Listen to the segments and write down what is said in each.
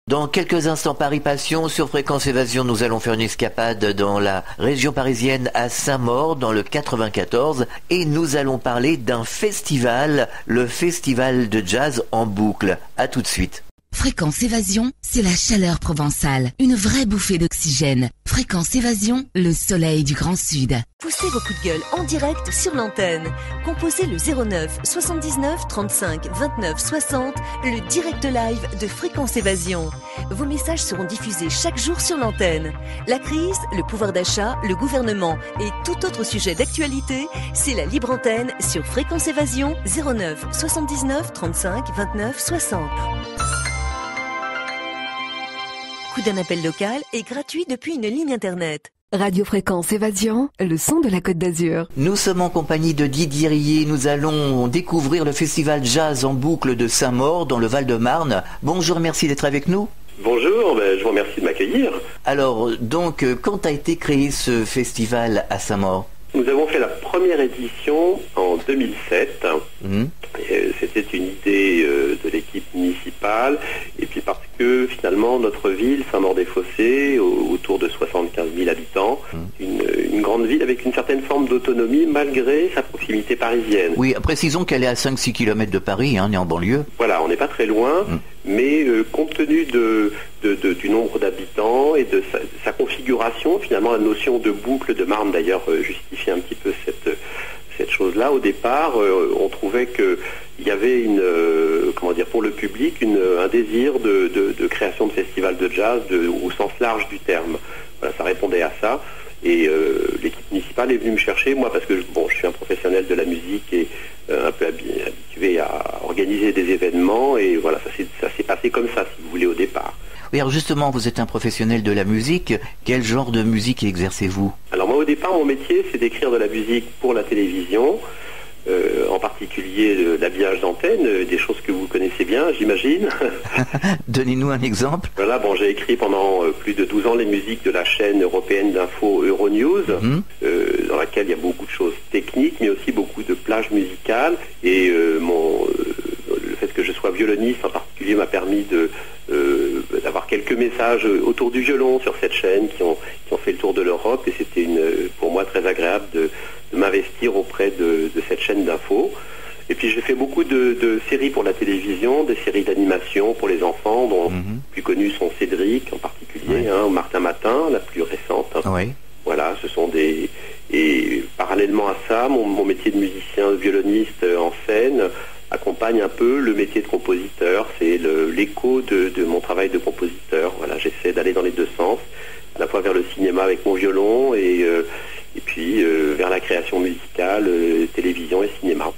Dans quelques instants, Paris Passion, sur Fréquence Évasion, nous allons faire une escapade dans la région parisienne à Saint-Maur, dans le 94, et nous allons parler d'un festival, le Festival de Jazz en Boucle. À tout de suite. Fréquence Évasion, c'est la chaleur provençale, une vraie bouffée d'oxygène. Fréquence Évasion, le soleil du Grand Sud. Poussez vos coups de gueule en direct sur l'antenne. Composez le 09 79 35 29 60, le direct live de Fréquence Évasion. Vos messages seront diffusés chaque jour sur l'antenne. La crise, le pouvoir d'achat, le gouvernement et tout autre sujet d'actualité, c'est la libre antenne sur Fréquence Évasion 09 79 35 29 60. Coût d'un appel local est gratuit depuis une ligne internet. Radio Fréquence Évasion, le son de la Côte d'Azur. Nous sommes en compagnie de Didier Rillier. Nous allons découvrir le Festival Jazz en Boucle de Saint-Maur dans le Val-de-Marne. Bonjour, merci d'être avec nous. Bonjour, je vous remercie de m'accueillir. Alors, donc, quand a été créé ce festival à Saint-Maur ? Nous avons fait la première édition en 2007. C'était une idée de l'équipe municipale, et puis parce que finalement notre ville, Saint-Maur-des-Fossés, autour de 75 000 habitants, une grande ville avec une certaine forme d'autonomie malgré sa proximité parisienne. Oui, précisons qu'elle est à 5-6 km de Paris, on est en banlieue. Voilà, on n'est pas très loin, mais compte tenu du nombre d'habitants et de sa configuration, finalement la notion de boucle de Marne d'ailleurs justifie un petit peu cette chose-là. Au départ, on trouvait qu'il y avait pour le public, un désir de création de festivals de jazz au sens large du terme. Voilà, ça répondait à ça. Et l'équipe municipale est venue me chercher, moi, parce que je suis un professionnel de la musique et un peu habitué à organiser des événements. Et voilà, ça s'est passé comme ça, si vous voulez, au départ. Oui, alors justement, vous êtes un professionnel de la musique. Quel genre de musique exercez-vous ? Alors moi, au départ, mon métier, c'est d'écrire de la musique pour la télévision, en particulier l'habillage d'antenne, des choses que vous connaissez bien, j'imagine. Donnez-nous un exemple. Voilà, j'ai écrit pendant plus de 12 ans les musiques de la chaîne européenne d'info Euronews, dans laquelle il y a beaucoup de choses techniques, mais aussi beaucoup de plages musicales. Et le fait que je sois violoniste en particulier m'a permis d'avoir quelques messages autour du violon sur cette chaîne qui ont fait le tour de l'Europe, et c'était pour moi très agréable de m'investir auprès de cette chaîne d'info. Et puis j'ai fait beaucoup de séries pour la télévision, des séries d'animation pour les enfants, dont les plus connus sont Cédric en particulier, Martin Matin, la plus récente. Oui. Voilà, ce sont et parallèlement à ça, mon métier de musicien, de violoniste en scène accompagne un peu le métier de compositeur. C'est l'écho de mon travail de compositeur. Voilà, j'essaie d'aller dans les deux sens, à la fois vers le cinéma avec mon violon et puis vers la création musicale, télévision et cinéma.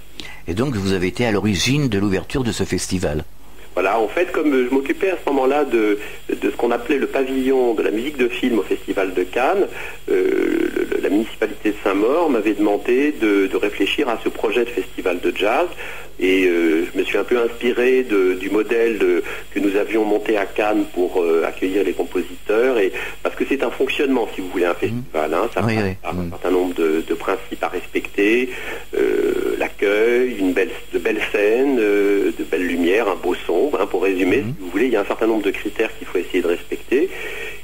Et donc vous avez été à l'origine de l'ouverture de ce festival. Voilà, en fait, comme je m'occupais à ce moment-là de ce qu'on appelait le pavillon de la musique de film au Festival de Cannes, la municipalité de Saint-Maur m'avait demandé de réfléchir à ce projet de festival de jazz. Et je me suis un peu inspiré du modèle que nous avions monté à Cannes pour accueillir les compositeurs, et parce que c'est un fonctionnement, si vous voulez, un festival. Ça passe par un certain nombre de principes à respecter, l'accueil, de belles scènes, de belles lumières, un beau son. Pour résumer, si vous voulez, il y a un certain nombre de critères qu'il faut essayer de respecter.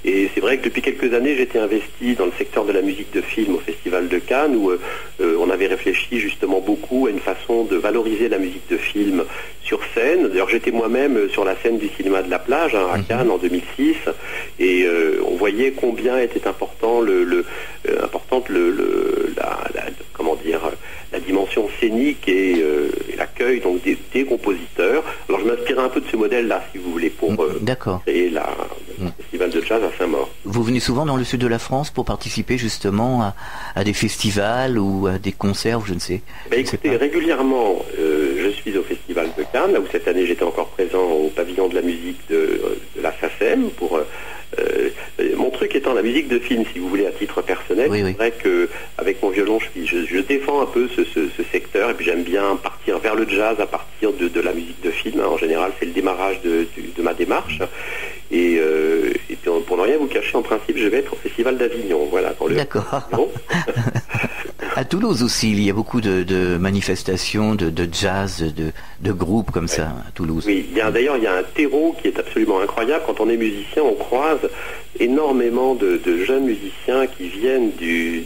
Et c'est vrai que depuis quelques années, j'étais investi dans le secteur de la musique de film au Festival de Cannes, où on avait réfléchi justement beaucoup à une façon de valoriser la musique de film sur scène. D'ailleurs, j'étais moi-même sur la scène du cinéma de la plage à Cannes en 2006, et on voyait combien était importante la dimension scénique et l'accueil donc des compositeurs. Alors je m'inspirais un peu de ce modèle-là, si vous voulez, pour créer le festival de jazz à Saint-Maur. Vous venez souvent dans le sud de la France pour participer justement à des festivals ou à des concerts, je ne sais. Écoutez, régulièrement, je suis au Festival de Cannes, là où cette année j'étais encore présent au pavillon de la musique de la SACEM pour mon truc étant la musique de film, si vous voulez, à titre personnel. C'est vrai qu'avec mon violon, je défends un peu ce secteur, et puis j'aime bien partir vers le jazz à partir de la musique de film. En général, c'est le démarrage de ma démarche. Et puis pour ne rien vous cacher, en principe, je vais être au Festival d'Avignon. Voilà, dans le D'accord. À Toulouse aussi, il y a beaucoup de manifestations, de jazz, de groupes comme ça à Toulouse. Oui, d'ailleurs il y a un terreau qui est absolument incroyable. Quand on est musicien, on croise énormément de jeunes musiciens qui viennent du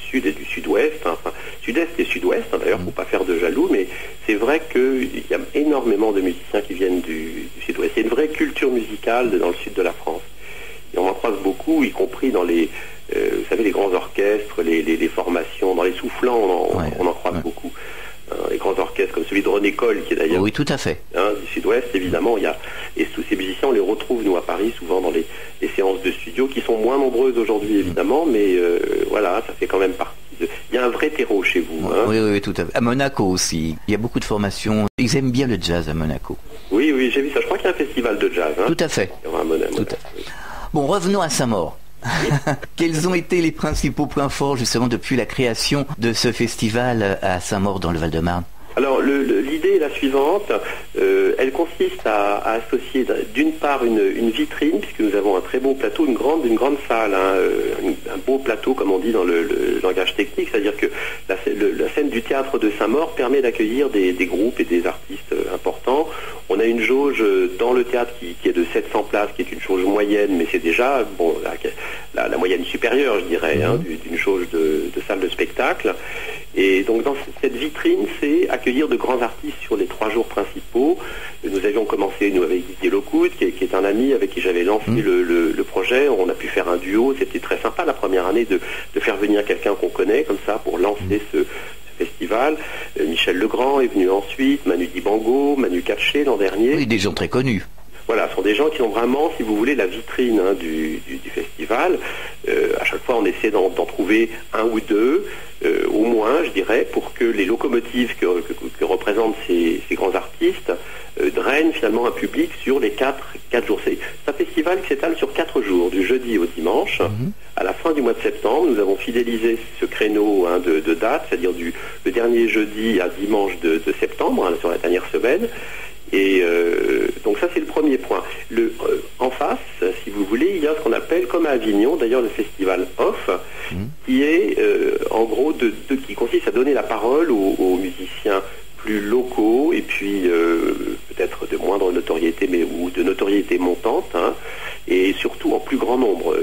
sud et du sud-ouest, enfin sud-est et sud-ouest, d'ailleurs, faut pas faire de jaloux, mais c'est vrai qu'il y a énormément de musiciens qui viennent du sud-ouest. Il y a une vraie culture musicale dans le sud de la France. Et on en croise beaucoup, y compris dans les, vous savez, les grands orchestres, les formations, dans les soufflants, on en croise beaucoup. Les grands orchestres comme celui de René Coll, qui est d'ailleurs oui, tout à fait. Du sud-ouest, évidemment, et tous ces musiciens, on les retrouve, nous, à Paris, souvent dans les séances de studio, qui sont moins nombreuses aujourd'hui, évidemment, mais voilà, ça fait quand même partie. Il y a un vrai terreau chez vous. Oui, tout à fait. À Monaco aussi, il y a beaucoup de formations. Ils aiment bien le jazz à Monaco. Oui, j'ai vu ça. Je crois qu'il y a un festival de jazz. Tout à fait. Bon, revenons à Saint-Maur. Quels ont été les principaux points forts justement depuis la création de ce festival à Saint-Maur dans le Val-de-Marne? Alors l'idée est la suivante, elle consiste à associer d'une part une vitrine, puisque nous avons un très beau plateau, une grande salle, un beau plateau comme on dit dans le langage technique, c'est-à-dire que la scène du théâtre de Saint-Maur permet d'accueillir des groupes et des artistes importants. On a une jauge dans le théâtre qui est de 700 places, qui est une jauge moyenne, mais c'est déjà la moyenne supérieure, je dirais, d'une jauge de salle de spectacle. Et donc dans cette vitrine, c'est accueillir de grands artistes sur les 3 jours principaux. Nous avions commencé, avec Didier Locoud, qui est un ami avec qui j'avais lancé le projet. On a pu faire un duo, c'était très sympa la première année de faire venir quelqu'un qu'on connaît comme ça pour lancer ce festival. Michel Legrand est venu ensuite, Manu Dibango, Manu Katché l'an dernier. Oui, des gens très connus. Voilà, ce sont des gens qui ont vraiment, si vous voulez, la vitrine du festival. À chaque fois, on essaie d'en trouver un ou deux, au moins, je dirais, pour que les locomotives que représentent ces grands artistes drainent finalement un public sur les 4 jours. C'est un festival qui s'étale sur 4 jours, du jeudi au dimanche. À la fin du mois de septembre, nous avons fidélisé ce créneau de date, c'est-à-dire le dernier jeudi à dimanche de septembre, sur la dernière semaine. Et donc ça c'est le premier point. En face, si vous voulez, il y a ce qu'on appelle, comme à Avignon, d'ailleurs le festival Off, qui est en gros qui consiste à donner la parole aux musiciens plus locaux et puis peut-être de moindre notoriété, ou de notoriété montante, et surtout en plus grand nombre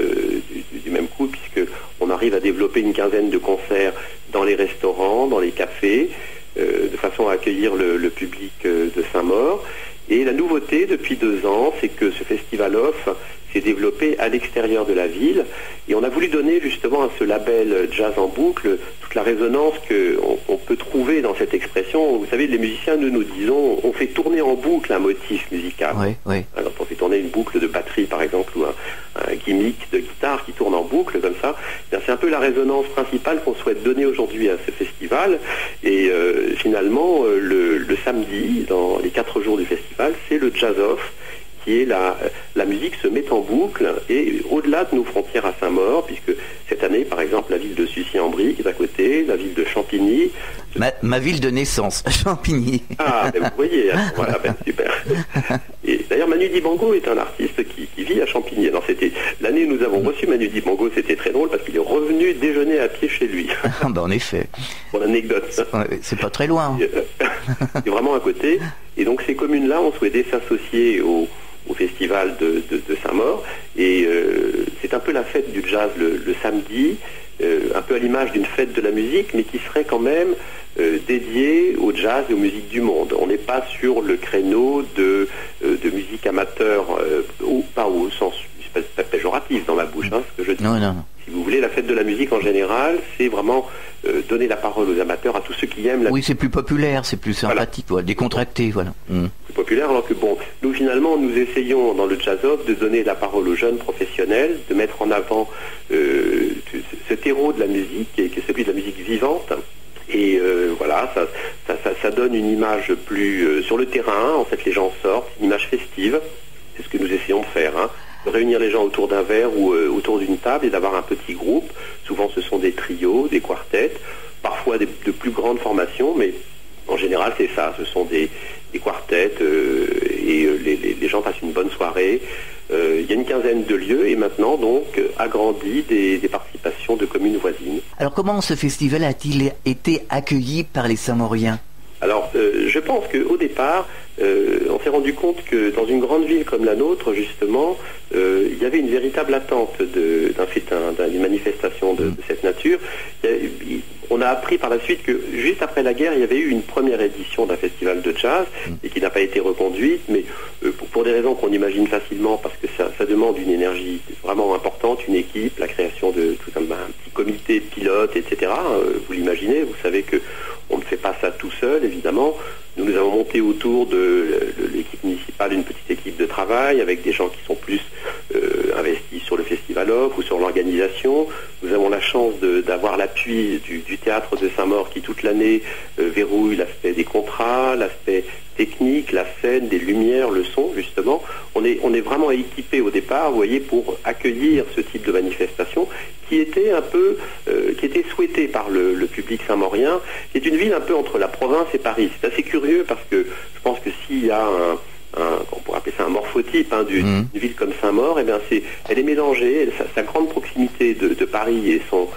du même coup, puisque on arrive à développer une quinzaine de concerts dans les restaurants, dans les cafés, de façon à accueillir le public de Saint-Maur. Et la nouveauté depuis 2 ans, c'est que ce festival Off s'est développé à l'extérieur de la ville, et on a voulu donner justement à ce label Jazz en boucle toute la résonance qu'on peut trouver dans cette expression. Vous savez, les musiciens, nous disons, on fait tourner en boucle un motif musical. Oui. Alors on fait tourner une boucle de batterie par exemple, ou un gimmick de guitare qui tourne en boucle comme ça. C'est un peu la résonance principale qu'on souhaite donner aujourd'hui à ce festival. Et finalement, le samedi, dans les 4 jours du festival, c'est le Jazz Off, qui est la musique se met en boucle et au-delà de nos frontières à Saint-Maur, puisque cette année, par exemple, la ville de Sucy-en-Brie qui est à côté, la ville de Champigny. Ma ville de naissance, Champigny. Ah, vous voyez, voilà, super. Et d'ailleurs, Manu Dibango est un artiste qui vit à Champigny. Alors l'année où nous avons reçu Manu Dibango, c'était très drôle parce qu'il est revenu déjeuner à pied chez lui. En effet. Pour l'anecdote. C'est pas très loin. C'est vraiment à côté. Et donc ces communes-là ont souhaité s'associer au festival de Saint-Maur, et c'est un peu la fête du jazz le samedi, un peu à l'image d'une fête de la musique, mais qui serait quand même dédiée au jazz et aux musiques du monde. On n'est pas sur le créneau de musique amateur, ou pas au sens pas péjoratif dans ma bouche, ce que je dis. Non. Si vous voulez, la fête de la musique en général, c'est vraiment donner la parole aux amateurs, à tous ceux qui aiment la musique. Oui, c'est plus populaire, c'est plus sympathique, voilà. Décontracté, voilà. Plus populaire, alors que nous finalement, nous essayons dans le Jazz Off de donner la parole aux jeunes professionnels, de mettre en avant ce terreau de la musique, qui est celui de la musique vivante. Et voilà, ça donne une image plus sur le terrain. En fait, les gens sortent, une image festive. C'est ce que nous essayons de faire, de réunir les gens autour d'un verre ou autour d'une table et d'avoir un petit groupe. Souvent, ce sont des trios, des quartets, parfois de plus grandes formations, mais en général, c'est ça. Ce sont des quartets et les gens passent une bonne soirée. Il y a une quinzaine de lieux et maintenant, donc, agrandi des participations participation de communes voisines. Alors comment ce festival a-t-il été accueilli par les Saint-Mauriens ? Alors, je pense qu'au départ, on s'est rendu compte que dans une grande ville comme la nôtre, justement, il y avait une véritable attente d'une manifestation de cette nature. On a appris par la suite que juste après la guerre, il y avait eu une première édition d'un festival de jazz et qui n'a pas été reconduite, mais pour des raisons qu'on imagine facilement, parce que ça demande une énergie vraiment importante, une équipe, la création de tout un petit comité de pilotes, etc. Vous l'imaginez, vous savez que on ne fait pas ça tout seul, évidemment. Nous avons monté autour de l'équipe municipale une petite équipe de travail avec des gens qui sont plus investis sur le festival off ou sur l'organisation. Nous avons la chance d'avoir l'appui du théâtre de Saint-Maur qui toute l'année verrouille l'aspect des contrats, l'aspect technique, la scène, des lumières, le son, justement. On est vraiment équipé au départ, vous voyez, pour accueillir ce type de manifestation qui était un peu, qui était souhaité par le public saint-maurien, qui est une ville un peu entre la province et Paris. C'est assez curieux parce que je pense que s'il y a on pourrait appeler ça un morphotype d'une ville comme Saint-Maur, eh bien elle est mélangée, sa grande proximité de Paris et son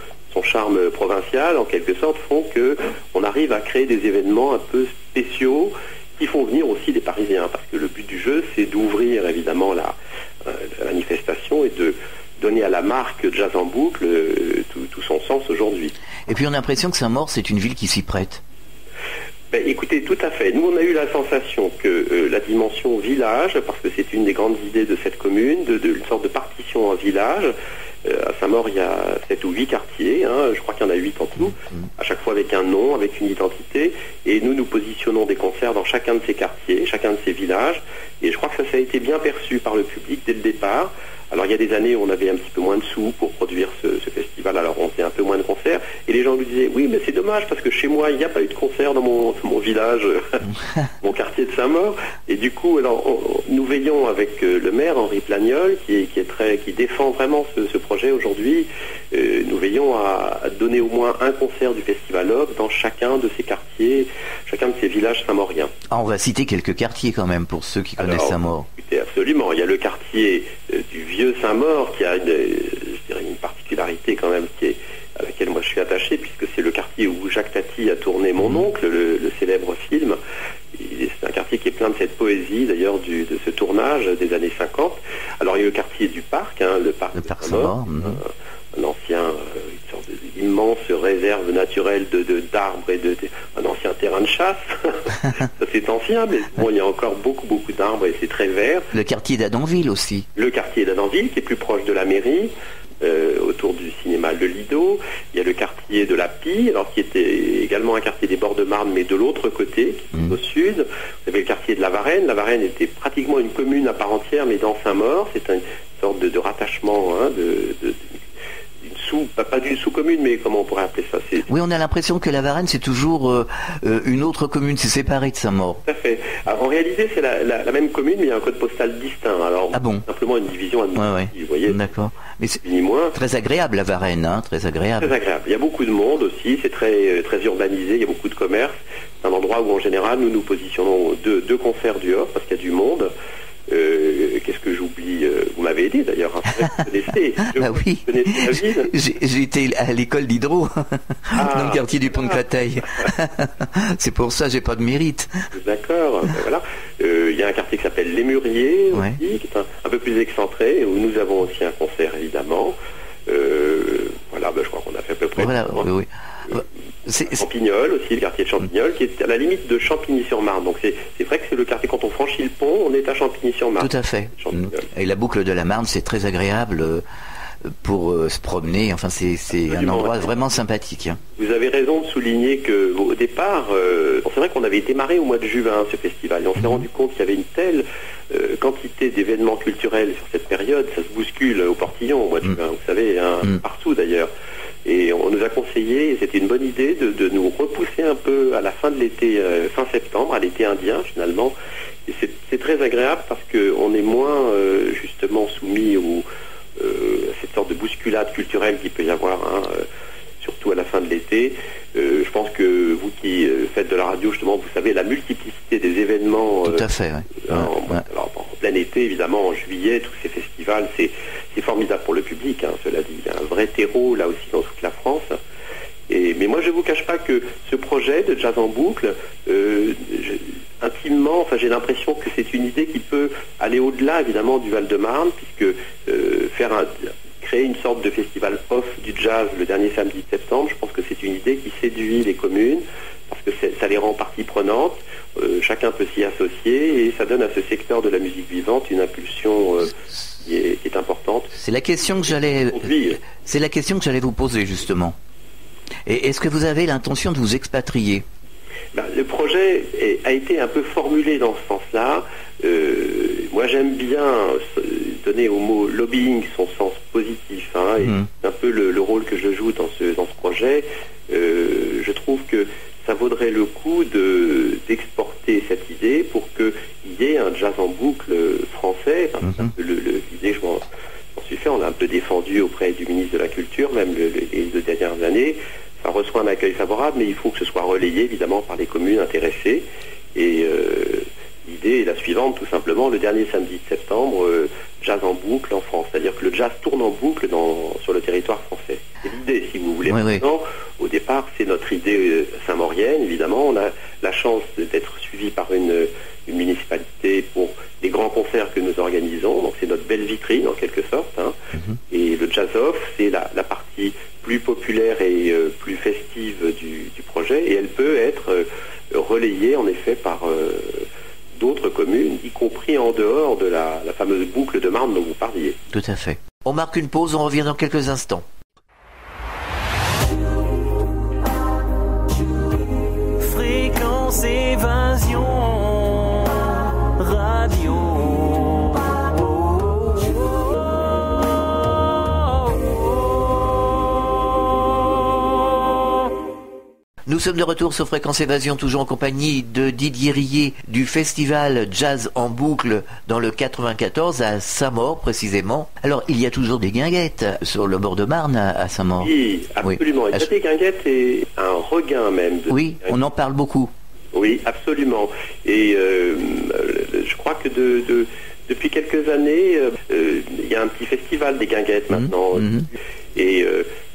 charme provincial, en quelque sorte, font qu'on arrive à créer des événements un peu spéciaux qui font venir aussi des Parisiens, parce que le but du jeu, c'est d'ouvrir évidemment la manifestation et de donner à la marque Jazz en boucle tout son sens aujourd'hui. Et puis on a l'impression que Saint-Maur, c'est une ville qui s'y prête. Ben, écoutez, tout à fait. Nous, on a eu la sensation que la dimension village, parce que c'est une des grandes idées de cette commune, une sorte de partition en village. À Saint-Maur, il y a 7 ou 8 quartiers, je crois qu'il y en a 8 en tout, à chaque fois avec un nom, avec une identité, et nous positionnons des concerts dans chacun de ces quartiers, chacun de ces villages, et je crois que ça a été bien perçu par le public dès le départ. Alors il y a des années où on avait un petit peu moins de sous pour produire ce festival, alors on faisait un peu moins de concerts, et les gens nous disaient, oui mais c'est dommage parce que chez moi il n'y a pas eu de concert dans mon village, mon quartier de Saint-Maur, et du coup alors nous veillons avec le maire Henri Plagnol qui défend vraiment ce projet aujourd'hui, nous veillons à donner au moins un concert du Festival Off dans chacun de ces quartiers, chacun de ces villages saint-mauriens. Ah, on va citer quelques quartiers quand même pour ceux qui connaissent Saint-Maur. Absolument, il y a le quartier du vieux Saint-Maur qui a une particularité quand même à laquelle moi je suis attaché, puisque c'est le quartier où Jacques Tati a tourné Mon oncle, le célèbre film. C'est un quartier qui est plein de cette poésie d'ailleurs de ce tournage des années 50. Alors il y a le quartier du parc, le parc Saint-Maur, un ancien, une sorte d'immense réserve naturelle d'arbres et un ancien terrain de chasse. Ça c'est ancien, mais bon, il y a encore beaucoup d'arbres et c'est très vert. Le quartier d'Adanville aussi. Le quartier d'Adanville qui est plus proche de la mairie, autour du cinéma Le Lido. Il y a le quartier de la Pie, alors qui était également un quartier des bords de Marne, mais de l'autre côté, au sud. Vous avez le quartier de la Varenne. La Varenne était pratiquement une commune à part entière, mais dans Saint-Maur. C'est une sorte de rattachement, pas d'une sous-commune, mais comment on pourrait appeler ça? Oui, on a l'impression que la Varenne, c'est toujours une autre commune, c'est séparé de Saint-Maur. Tout à fait. Alors, en réalité, c'est la même commune, mais il y a un code postal distinct. Alors, simplement une division administrative, vous voyez. D'accord. Mais c'est ni moins. Très agréable, la Varenne, très agréable. Très agréable. Il y a beaucoup de monde aussi, c'est très urbanisé, il y a beaucoup de commerce. C'est un endroit où, en général, nous positionnons deux concerts du off, parce qu'il y a du monde. Qu'est-ce que j'oublie? Vous m'avez aidé d'ailleurs, vous connaissez. Oui. Vous connaissez la ville? J'étais à l'école d'Hydro, dans le quartier du Pont de Clateil. C'est pour ça que j'ai pas de mérite. D'accord, voilà. Il y a un quartier qui s'appelle Les Mûriers aussi, qui est un peu plus excentré, où nous avons aussi un concert évidemment. Voilà, je crois qu'on a fait à peu près. Voilà, oui. Champignol aussi, le quartier de Champignol, qui est à la limite de Champigny-sur-Marne. Donc c'est vrai que c'est le quartier, quand on franchit le pont, on est à Champigny-sur-Marne. Tout à fait. Et la boucle de la Marne, c'est très agréable pour se promener. Enfin, c'est un endroit vraiment sympathique. Vous avez raison de souligner qu'au départ, c'est vrai qu'on avait été marré au mois de juin, ce festival, et on s'est rendu compte qu'il y avait une telle quantité d'événements culturels sur cette période, ça se bouscule au portillon au mois de juin, vous savez, partout d'ailleurs. Et on nous a conseillé, et c'était une bonne idée, de nous repousser un peu à la fin de l'été, fin septembre, à l'été indien finalement. Et c'est très agréable parce qu'on est moins justement soumis à cette sorte de bousculade culturelle qu'il peut y avoir, surtout à la fin de l'été. Je pense que vous qui faites de la radio, justement, vous savez la multiplicité des événements. Tout à fait, oui. Alors, en plein été, évidemment, en juillet, tous ces festivals festival, c'est formidable pour le public, hein, cela dit. Il y a un vrai terreau là aussi dans toute la France. Mais moi, je ne vous cache pas que ce projet de jazz en boucle, intimement, j'ai l'impression que c'est une idée qui peut aller au-delà, évidemment, du Val-de-Marne, puisque créer une sorte de festival off du jazz le dernier samedi de septembre, je pense que c'est une idée qui séduit les communes, parce que ça les rend partie prenante, chacun peut s'y associer, et ça donne à ce secteur de la musique vivante une impulsion qui est importante. C'est la question que j'allais vous poser, justement. Et est-ce que vous avez l'intention de vous expatrier ? Le projet a été un peu formulé dans ce sens-là. Moi, j'aime bien donner au mot lobbying son sens positif. Et c'est un peu le rôle que je joue dans ce projet. Je trouve que ça vaudrait le coup d'exporter cette idée pour qu'il y ait un jazz en boucle français. L'idée, je m'en suis fait, on l'a un peu défendu auprès du ministre de la Culture, même les 2 dernières années. Ça reçoit un accueil favorable, mais il faut que ce soit relayé évidemment par les communes intéressées. Et l'idée est la suivante, tout simplement, le dernier samedi de septembre, jazz en boucle en France. C'est-à-dire que le jazz tourne en boucle sur le territoire français. C'est l'idée, si vous voulez. Maintenant, au départ, c'est notre idée saint-maurienne, évidemment. On a la chance d'être suivi par une municipalité pour les grands concerts que nous organisons. Donc c'est notre belle vitrine, en quelque sorte. Et le jazz off, c'est la partie plus populaire et plus festive du projet, et elle peut être relayée en effet par d'autres communes, y compris en dehors de la fameuse boucle de Marne dont vous parliez. Tout à fait. On marque une pause, on revient dans quelques instants. Fréquence Évasion Radio. Nous sommes de retour sur Fréquence Évasion, toujours en compagnie de Didier Rillet du festival Jazz en boucle dans le 94 à Saint-Maur précisément. Alors il y a toujours des guinguettes sur le bord de Marne à Saint-Maur. Oui, absolument. Il y a des guinguettes et un regain même. Oui, on en parle beaucoup. Oui, absolument. Et je crois que depuis quelques années, il y a un petit festival des guinguettes maintenant. Et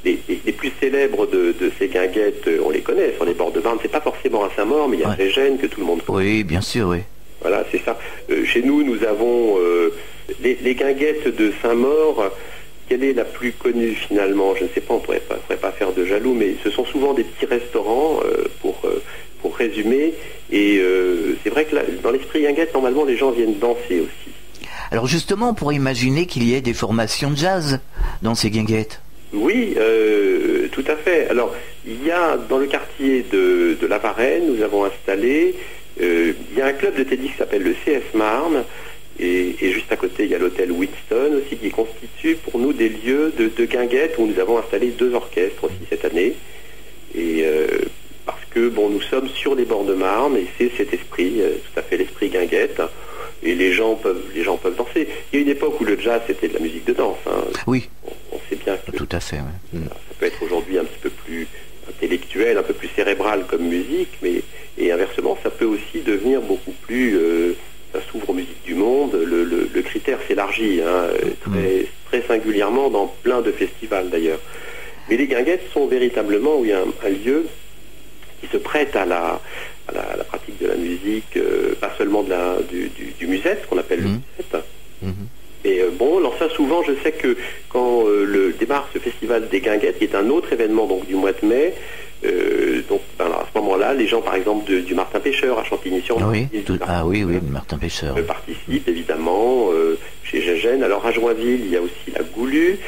les plus célèbres de ces guinguettes, on les connaît sur les bords de Marne. C'est pas forcément à Saint-Maur, mais il y a Régène que tout le monde connaît. Oui, bien sûr, oui. Voilà, c'est ça. Chez nous avons les guinguettes de Saint-Maur. Quelle est la plus connue finalement? Je ne sais pas, on pourrait pas faire de jaloux, mais ce sont souvent des petits restaurants pour résumer. Et c'est vrai que là, dans l'esprit guinguette, normalement, les gens viennent danser aussi. Alors justement, on pourrait imaginer qu'il y ait des formations de jazz dans ces guinguettes. Oui, tout à fait. Alors, il y a dans le quartier de La Varenne, nous avons installé, il y a un club de tennis qui s'appelle le CS Marne, et juste à côté, il y a l'hôtel Winston aussi, qui constitue pour nous des lieux de guinguettes où nous avons installé 2 orchestres aussi cette année. Et parce que, nous sommes sur les bords de Marne, et c'est cet esprit, tout à fait l'esprit guinguette. Et les gens peuvent danser. Il y a une époque où le jazz, c'était de la musique de danse. Oui. On sait bien que tout à fait. Ouais. Ça peut être aujourd'hui un petit peu plus intellectuel, un peu plus cérébral comme musique, et inversement, ça peut aussi devenir beaucoup plus... ça s'ouvre aux musiques du monde. Le critère s'élargit très singulièrement dans plein de festivals d'ailleurs. Mais les guinguettes sont véritablement un lieu qui se prête à la pratique de la musique, pas seulement du musette, ce qu'on appelle le musette. Et alors ça souvent, je sais que quand démarre ce festival des guinguettes, qui est un autre événement donc du mois de mai, à ce moment-là, les gens par exemple du Martin Pêcheur à Chantigny-sur-Marne, oui, Martin Pêcheur participent évidemment chez Gégène. Alors à Joinville, il y a aussi la Goulue.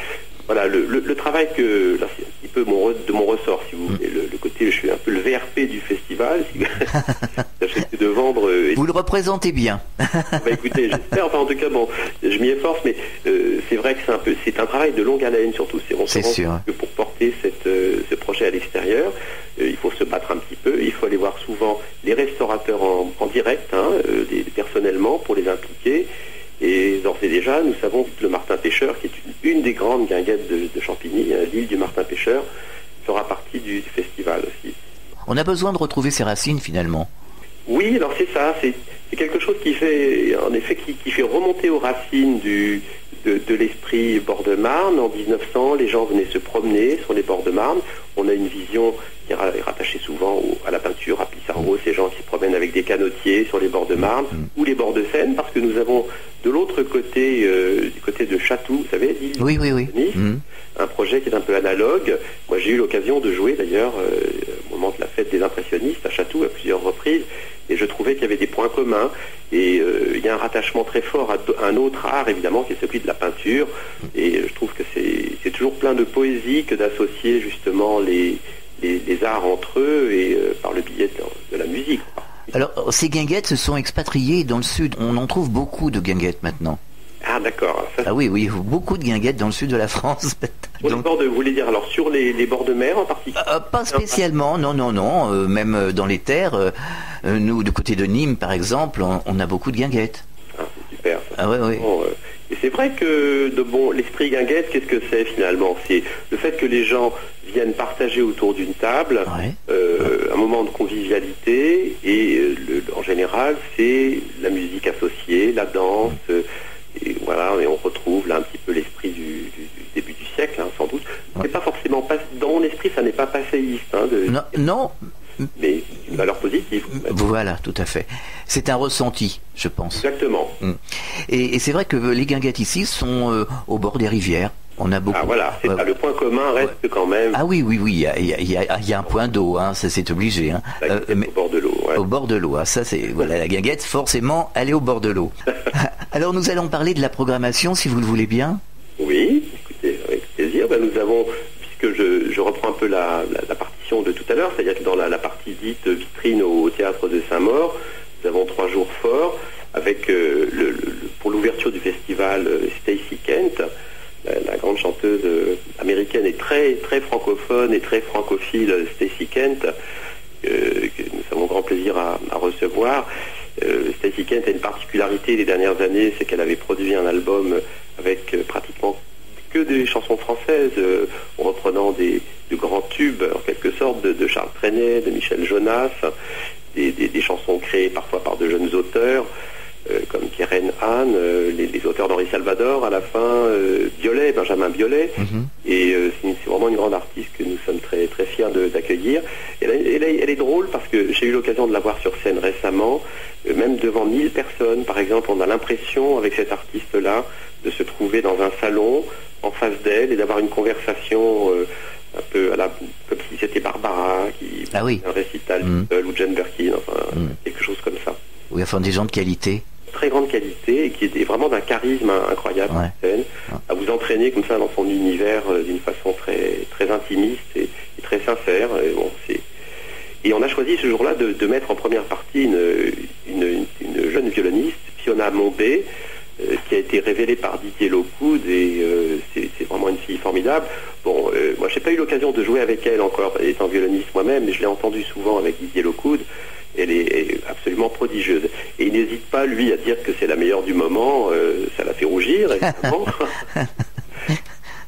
Voilà, le travail que... Là, c'est un petit peu de mon ressort, si vous voulez. Le côté, je suis un peu le VRP du festival. J'essaie de vendre... Vous le représentez bien. Écoutez, j'espère. Enfin, en tout cas, je m'y efforce, mais c'est vrai que c'est un travail de longue haleine, surtout. C'est sûr. Que pour porter ce projet à l'extérieur, il faut se battre un petit peu. Il faut aller voir souvent les restaurateurs en direct, personnellement, pour les impliquer. Et d'ores et déjà, nous savons que le Martin Pêcheur, qui est une des grandes guinguettes de Champigny, l'île du Martin Pêcheur, fera partie du festival aussi. On a besoin de retrouver ses racines finalement. Oui, alors c'est ça, c'est quelque chose qui fait, en effet, qui fait remonter aux racines de de l'esprit bord de Marne. En 1900, les gens venaient se promener sur les bords de Marne. On a une vision qui est rattachée souvent à la peinture, à Pissarro, ces gens qui se promènent avec des canotiers sur les bords de Marne ou les bords de Seine, parce que nous avons de l'autre côté, du côté de Chatou, vous savez, l'île Oui. un projet qui est un peu analogue. Moi, j'ai eu l'occasion de jouer d'ailleurs au moment de la fête des impressionnistes à Chatou à plusieurs reprises, et je trouvais qu'il y avait des points communs, et il y a un rattachement très fort à un autre art, évidemment, qui est celui de la peinture, et je trouve que c'est toujours plein de poésie que d'associer justement les arts entre eux, et par le biais de la musique. Alors, ces guinguettes se sont expatriées dans le sud. On en trouve beaucoup de guinguettes maintenant. Ah d'accord. Ça, Ah oui, beaucoup de guinguettes dans le sud de la France. sur les bords de, vous voulez dire alors sur les bords de mer en particulier? Pas spécialement, non. Même dans les terres, nous, du côté de Nîmes, par exemple, on a beaucoup de guinguettes. Ah, c'est super. Ça. Ah oui. Bon, et c'est vrai que l'esprit guinguette, qu'est-ce que c'est finalement? C'est le fait que les gens viennent partager autour d'une table un moment de convivialité, et en général, c'est la musique associée, la danse. Et voilà, et on retrouve là un petit peu l'esprit du début du siècle, hein, sans doute. C'est pas forcément dans mon esprit, ça n'est pas passéiste, hein, Non. mais une valeur positive. Voilà, tout à fait. C'est un ressenti, je pense. Exactement. Et c'est vrai que les guinguettes ici sont au bord des rivières. On a beaucoup. Ah voilà, c'est ça. Le point commun reste quand même. Ah oui, il y a un point d'eau, hein, ça c'est obligé. Hein. Mais au bord de l'eau. Ouais. Au bord de l'eau, hein, ça c'est voilà, la guinguette, forcément, elle est au bord de l'eau. Alors nous allons parler de la programmation, si vous le voulez bien. Oui, écoutez, avec plaisir. Ben, nous avons, puisque je reprends un peu la partition de tout à l'heure, c'est-à-dire que dans la partie dite vitrine au théâtre de Saint-Maur, nous avons 3 jours forts avec pour l'ouverture du festival Stacey Kent, la grande chanteuse américaine et très très francophone et très francophile Stacey Kent, que nous avons grand plaisir à recevoir. Stacey Kent a une particularité les dernières années, c'est qu'elle avait produit un album avec pratiquement que des chansons françaises, en reprenant de grands tubes, en quelque sorte, de Charles Trenet, de Michel Jonas, des chansons créées parfois par de jeunes auteurs, comme Keren Han, les auteurs d'Henri Salvador à la fin, Benjamin Biolay, et c'est vraiment une grande artiste que nous sommes très, très fiers d'accueillir. Elle est drôle parce que j'ai eu l'occasion de la voir sur scène récemment, même devant 1000 personnes par exemple. On a l'impression avec cette artiste-là de se trouver dans un salon en face d'elle et d'avoir une conversation un peu comme si c'était Barbara qui faisait un récital ou Jane Birkin, enfin quelque chose comme ça. Oui, enfin des gens de qualité. Très grande qualité et qui est vraiment d'un charisme incroyable sur scène, à vous entraîner comme ça dans son univers d'une façon très, très intimiste et très sincère. Et on a choisi ce jour-là de mettre en première partie une jeune violoniste, Fiona Mombé, qui a été révélée par Didier Lockwood, et c'est vraiment une fille formidable. Bon, moi j'ai pas eu l'occasion de jouer avec elle encore, étant violoniste moi-même, mais je l'ai entendue souvent avec Didier Lockwood. Elle est absolument prodigieuse. Et il n'hésite pas, lui, à dire que c'est la meilleure du moment. Ça la fait rougir, évidemment.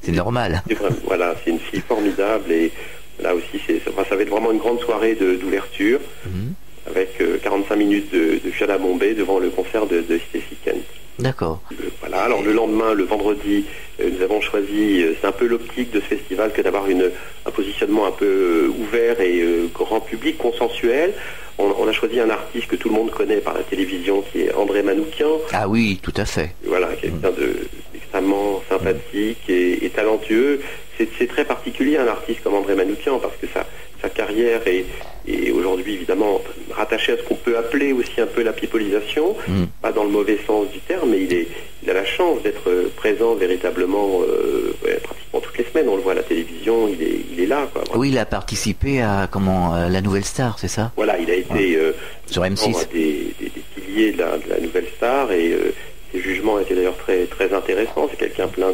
C'est normal. Voilà, c'est une fille formidable. Et là aussi, ça va être vraiment une grande soirée d'ouverture, avec 45 minutes de Fiona Mombé devant le concert de Stacey Kent. D'accord. Voilà, alors le lendemain, le vendredi, nous avons choisi, c'est un peu l'optique de ce festival que d'avoir un positionnement un peu ouvert et grand public, consensuel. On a choisi un artiste que tout le monde connaît par la télévision, qui est André Manoukian. Ah oui, tout à fait. Voilà, quelqu'un d'extrêmement sympathique et talentueux. C'est très particulier un artiste comme André Manoukian, parce que sa carrière est aujourd'hui évidemment rattachée à ce qu'on peut appeler aussi un peu la pipolisation, pas dans le mauvais sens du terme, mais il a la chance d'être présent véritablement pratiquement toutes les semaines. On le voit à la télévision, il est là, quoi. Oui, il a participé à La Nouvelle Star, c'est ça? Voilà, il a été sur M6 des piliers de la Nouvelle Star, et ses jugements étaient d'ailleurs très, très intéressants. C'est quelqu'un plein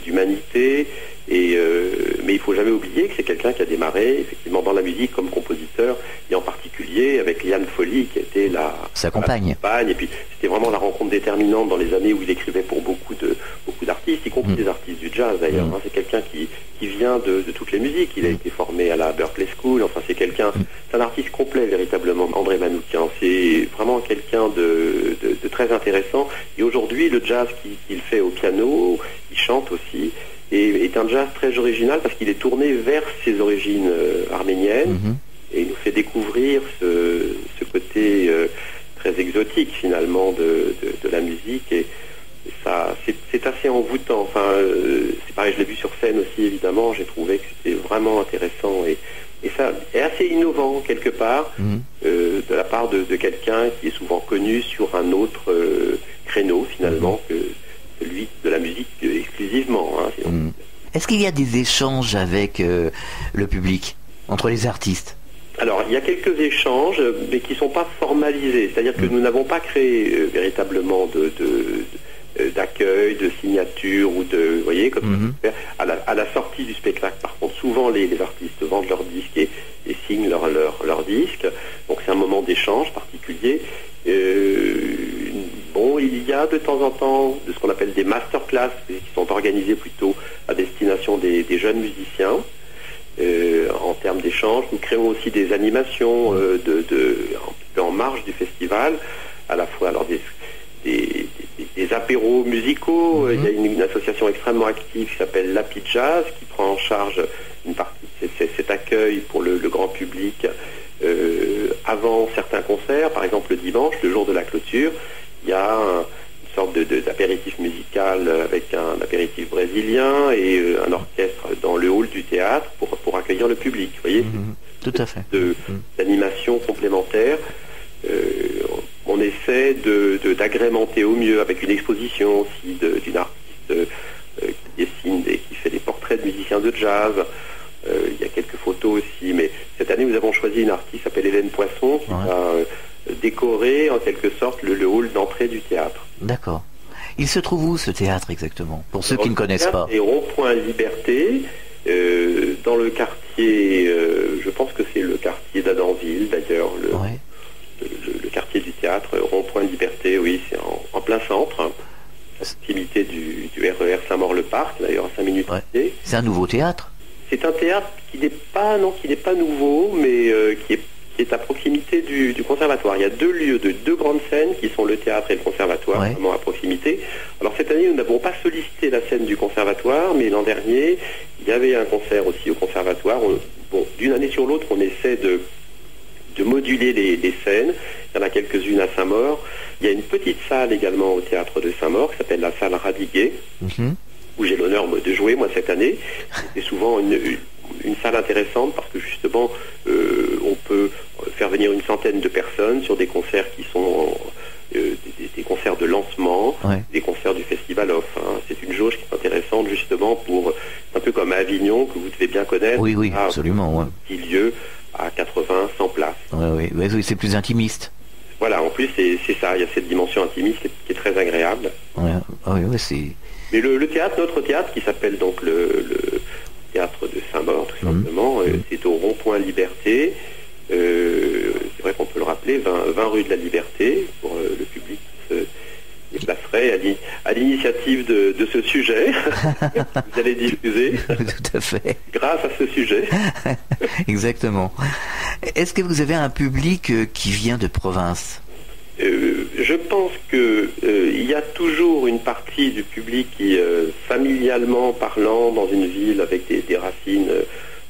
d'humanité, mais il faut jamais oublier que c'est quelqu'un qui a démarré effectivement dans la musique comme compositeur, et en particulier avec Liane Folly, qui était sa compagne. Et puis c'était vraiment la rencontre déterminante dans les années où il écrivait pour beaucoup d'artistes artistes, y compris des artistes du jazz d'ailleurs. Hein. C'est quelqu'un qui vient de toutes les musiques. Il a été formé à la Berklee School. Enfin, c'est un artiste complet véritablement, André Manoukian. C'est vraiment quelqu'un de très intéressant. Et aujourd'hui, le jazz qu'il fait au piano, il chante aussi, et est un jazz très original parce qu'il est tourné vers ses origines arméniennes. Et il nous fait découvrir ce côté très exotique finalement de la musique, et ça c'est assez envoûtant. Enfin, c'est pareil, je l'ai vu sur scène aussi évidemment, j'ai trouvé que c'était vraiment intéressant, et ça est assez innovant quelque part de la part de quelqu'un qui est souvent connu sur un autre créneau finalement que celui de la musique exclusivement. Hein, Est-ce qu'il y a des échanges avec le public, entre les artistes? Alors, il y a quelques échanges, mais qui ne sont pas formalisés. C'est-à-dire que nous n'avons pas créé véritablement d'accueil, de signature, ou de... Vous voyez, comme à la sortie du spectacle, par contre, souvent les artistes vendent leurs disques et signent leur disque. Donc c'est un moment d'échange particulier. Bon, il y a de temps en temps de ce qu'on appelle des masterclass, qui sont organisées plutôt à destination des jeunes musiciens. En termes d'échange, nous créons aussi des animations un peu en marge du festival, à la fois alors des apéros musicaux. Il y a une association extrêmement active qui s'appelle l'Happy Jazz, qui prend en charge une partie de cet accueil pour le grand public avant certains concerts. Par exemple, le dimanche, le jour de la clôture, il y a une sorte d'apéritif musical avec un apéritif brésilien et un orchestre dans le hall du théâtre pour accueillir le public. Vous voyez, tout à fait. D'animation complémentaire. On essaie d'agrémenter au mieux avec une exposition aussi d'une artiste qui dessine qui fait des portraits de musiciens de jazz. Il y a quelques photos aussi, mais cette année nous avons choisi une artiste qui s'appelle Hélène Poisson, qui va décorer en quelque sorte le hall d'entrée du théâtre. D'accord. Il se trouve où ce théâtre exactement, pour ceux qui ne connaissent pas? Et Rond-Point Liberté, dans le quartier, je pense que c'est le quartier d'Adanville d'ailleurs, le quartier du théâtre, Rond-Point Liberté, oui, c'est en plein centre, à proximité du RER Saint-Maur-le-Parc, d'ailleurs à 5 minutes. C'est un nouveau théâtre? C'est un théâtre qui n'est pas nouveau, mais qui est à proximité du conservatoire. Il y a deux lieux, deux grandes scènes qui sont le théâtre et le conservatoire, vraiment à proximité. Alors cette année, nous n'avons pas sollicité la scène du conservatoire, mais l'an dernier, il y avait un concert aussi au conservatoire. D'une année sur l'autre, on essaie de moduler les scènes. Il y en a quelques-unes à Saint-Maur. Il y a une petite salle également au théâtre de Saint-Maur qui s'appelle la salle Radiguet, où j'ai l'honneur de jouer moi cette année. C'est souvent une salle intéressante parce que justement on peut faire venir une centaine de personnes sur des concerts qui sont des concerts de lancement, des concerts du Festival Off. Hein. C'est une jauge qui est intéressante justement pour, un peu comme à Avignon, que vous devez bien connaître. Oui, absolument. Un petit lieu à 80, 100 places. Oui, c'est plus intimiste. Voilà, en plus c'est ça, il y a cette dimension intimiste qui est très agréable. C'est... Mais le théâtre, notre théâtre, qui s'appelle donc le théâtre de Saint-Maur, tout simplement, c'est au Rond-Point Liberté. C'est vrai qu'on peut le rappeler, 20 rue de la Liberté, pour le public qui se déplacerait à l'initiative de ce sujet. Vous allez diffuser. Tout à fait. Grâce à ce sujet. Exactement. Est-ce que vous avez un public qui vient de province? Je pense que il y a toujours une partie du public qui, familialement parlant, dans une ville avec des racines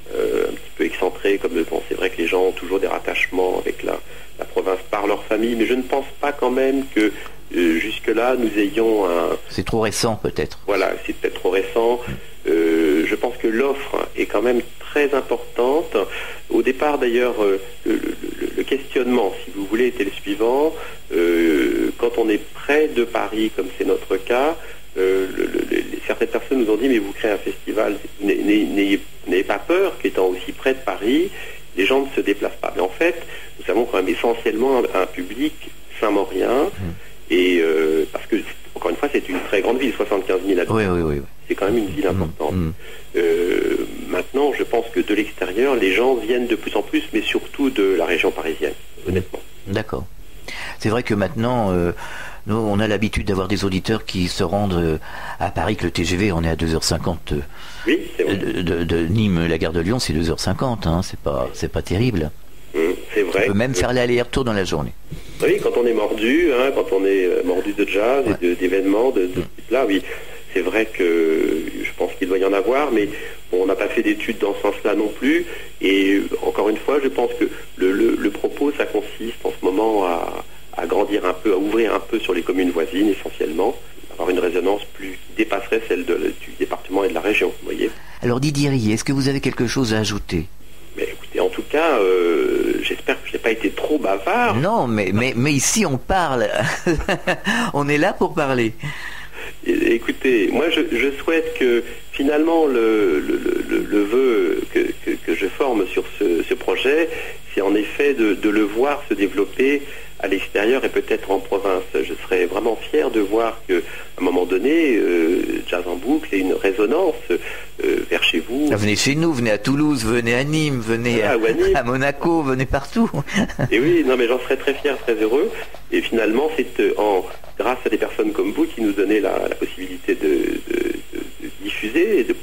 un petit peu excentrées, comme c'est vrai que les gens ont toujours des rattachements avec la province par leur famille, mais je ne pense pas quand même que jusque-là nous ayons un... C'est trop récent peut-être. Voilà, c'est peut-être trop récent. Je pense que l'offre est quand même très importante. Au départ d'ailleurs, le questionnement, si vous voulez, était le suivant. Quand on est près de Paris, comme c'est notre cas, certaines personnes nous ont dit, mais vous créez un festival, n'ayez pas peur qu'étant aussi près de Paris, les gens ne se déplacent pas. Mais en fait, nous avons quand même essentiellement un public saint-maurien, et parce que, encore une fois, c'est une très grande ville, 75 000 habitants. Oui. C'est quand même une ville importante. Maintenant, je pense que de l'extérieur, les gens viennent de plus en plus, mais surtout de la région parisienne, honnêtement. D'accord. C'est vrai que maintenant, Nous, on a l'habitude d'avoir des auditeurs qui se rendent à Paris, que le TGV, on est à 2h50. Oui, c'est vrai. De Nîmes, la gare de Lyon, c'est 2h50. Hein, c'est pas terrible. C'est vrai. On peut même faire l'aller-retour dans la journée. Oui, quand on est mordu, quand on est mordu de jazz et d'événements de ce type-là, oui. C'est vrai que je pense qu'il doit y en avoir, mais bon, on n'a pas fait d'études dans ce sens-là non plus. Et encore une fois, je pense que le propos, ça consiste en ce moment à grandir un peu, à ouvrir un peu sur les communes voisines essentiellement, avoir une résonance qui dépasserait celle du département et de la région, vous voyez. Alors Didier Rillet, est-ce que vous avez quelque chose à ajouter? Mais écoutez, en tout cas, j'espère que je n'ai pas été trop bavard. Non, mais ici on parle. On est là pour parler. Écoutez, moi je souhaite que finalement le vœu que je forme sur ce projet, c'est en effet de le voir se développer à l'extérieur et peut-être en province. Je serais vraiment fier de voir qu'à un moment donné, Jazz en boucle ait une résonance vers chez vous. Venez chez nous, venez à Toulouse, venez à Nîmes, venez à Monaco, venez partout. Et oui, non mais j'en serais très fier, très heureux. Et finalement, c'est grâce à des personnes comme vous qui nous donnaient la possibilité de diffuser et de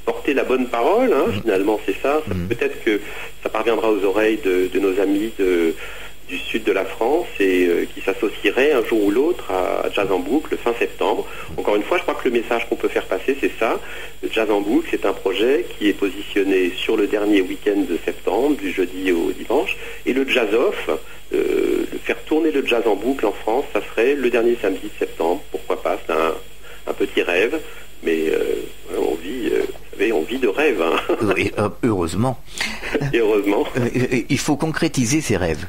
porter la bonne parole. Finalement, c'est ça. Peut-être que ça parviendra aux oreilles de nos amis du sud de la France et qui s'associeraient un jour ou l'autre à Jazz en boucle fin septembre. Encore une fois, je crois que le message qu'on peut faire passer, c'est ça. Le Jazz en boucle, c'est un projet qui est positionné sur le dernier week-end de septembre, du jeudi au dimanche. Et le Jazz-off, faire tourner le jazz en boucle en France, ça serait le dernier samedi de septembre. Pourquoi pas? C'est un petit rêve, mais on vit de rêve. Oui, heureusement. Et heureusement. Il faut concrétiser ces rêves.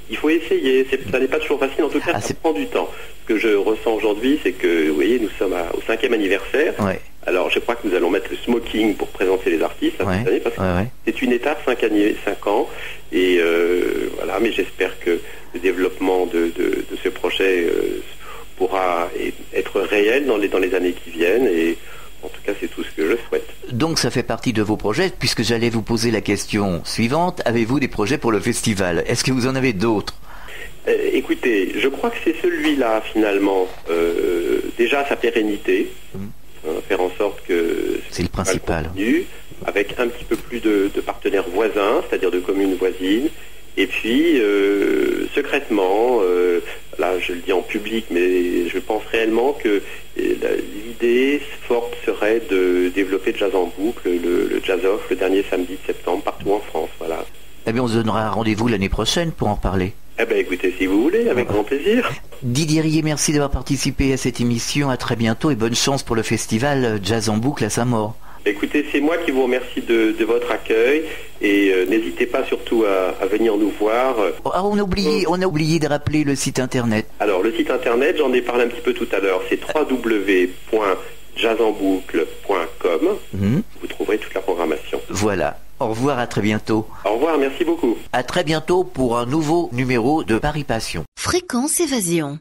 Il faut essayer, ça n'est pas toujours facile, en tout cas ça prend du temps. Ce que je ressens aujourd'hui, c'est que, vous voyez, nous sommes au 5e anniversaire. Ouais. Alors je crois que nous allons mettre le smoking pour présenter les artistes cette année, parce que c'est une étape, 5 ans, et voilà, mais j'espère que le développement de ce projet pourra être réel dans les années qui viennent, et en tout cas c'est tout ce que je souhaite. Donc ça fait partie de vos projets, puisque j'allais vous poser la question suivante, avez-vous des projets pour le festival? Est-ce que vous en avez d'autres? Écoutez, je crois que c'est celui-là finalement, déjà sa pérennité, faire en sorte que c'est le principal, continue, avec un petit peu plus de partenaires voisins, c'est-à-dire de communes voisines, et puis secrètement, là je le dis en public, mais je pense réellement que l'idée forte serait de développer le jazz en boucle, le jazz-off, le dernier samedi de septembre, partout en France, voilà. Eh bien on se donnera rendez-vous l'année prochaine pour en parler. Eh bien écoutez, si vous voulez, avec grand plaisir. Didier Rillet, merci d'avoir participé à cette émission, à très bientôt et bonne chance pour le festival Jazz en boucle à Saint-Maur. Écoutez, c'est moi qui vous remercie de votre accueil et n'hésitez pas surtout à venir nous voir. Ah, on a oublié de rappeler le site internet. Alors le site internet, j'en ai parlé un petit peu tout à l'heure, c'est www.jazzenboucle.com. Vous trouverez toute la programmation. Voilà. Au revoir, à très bientôt. Au revoir, merci beaucoup. À très bientôt pour un nouveau numéro de Paris Passion. Fréquence Évasion.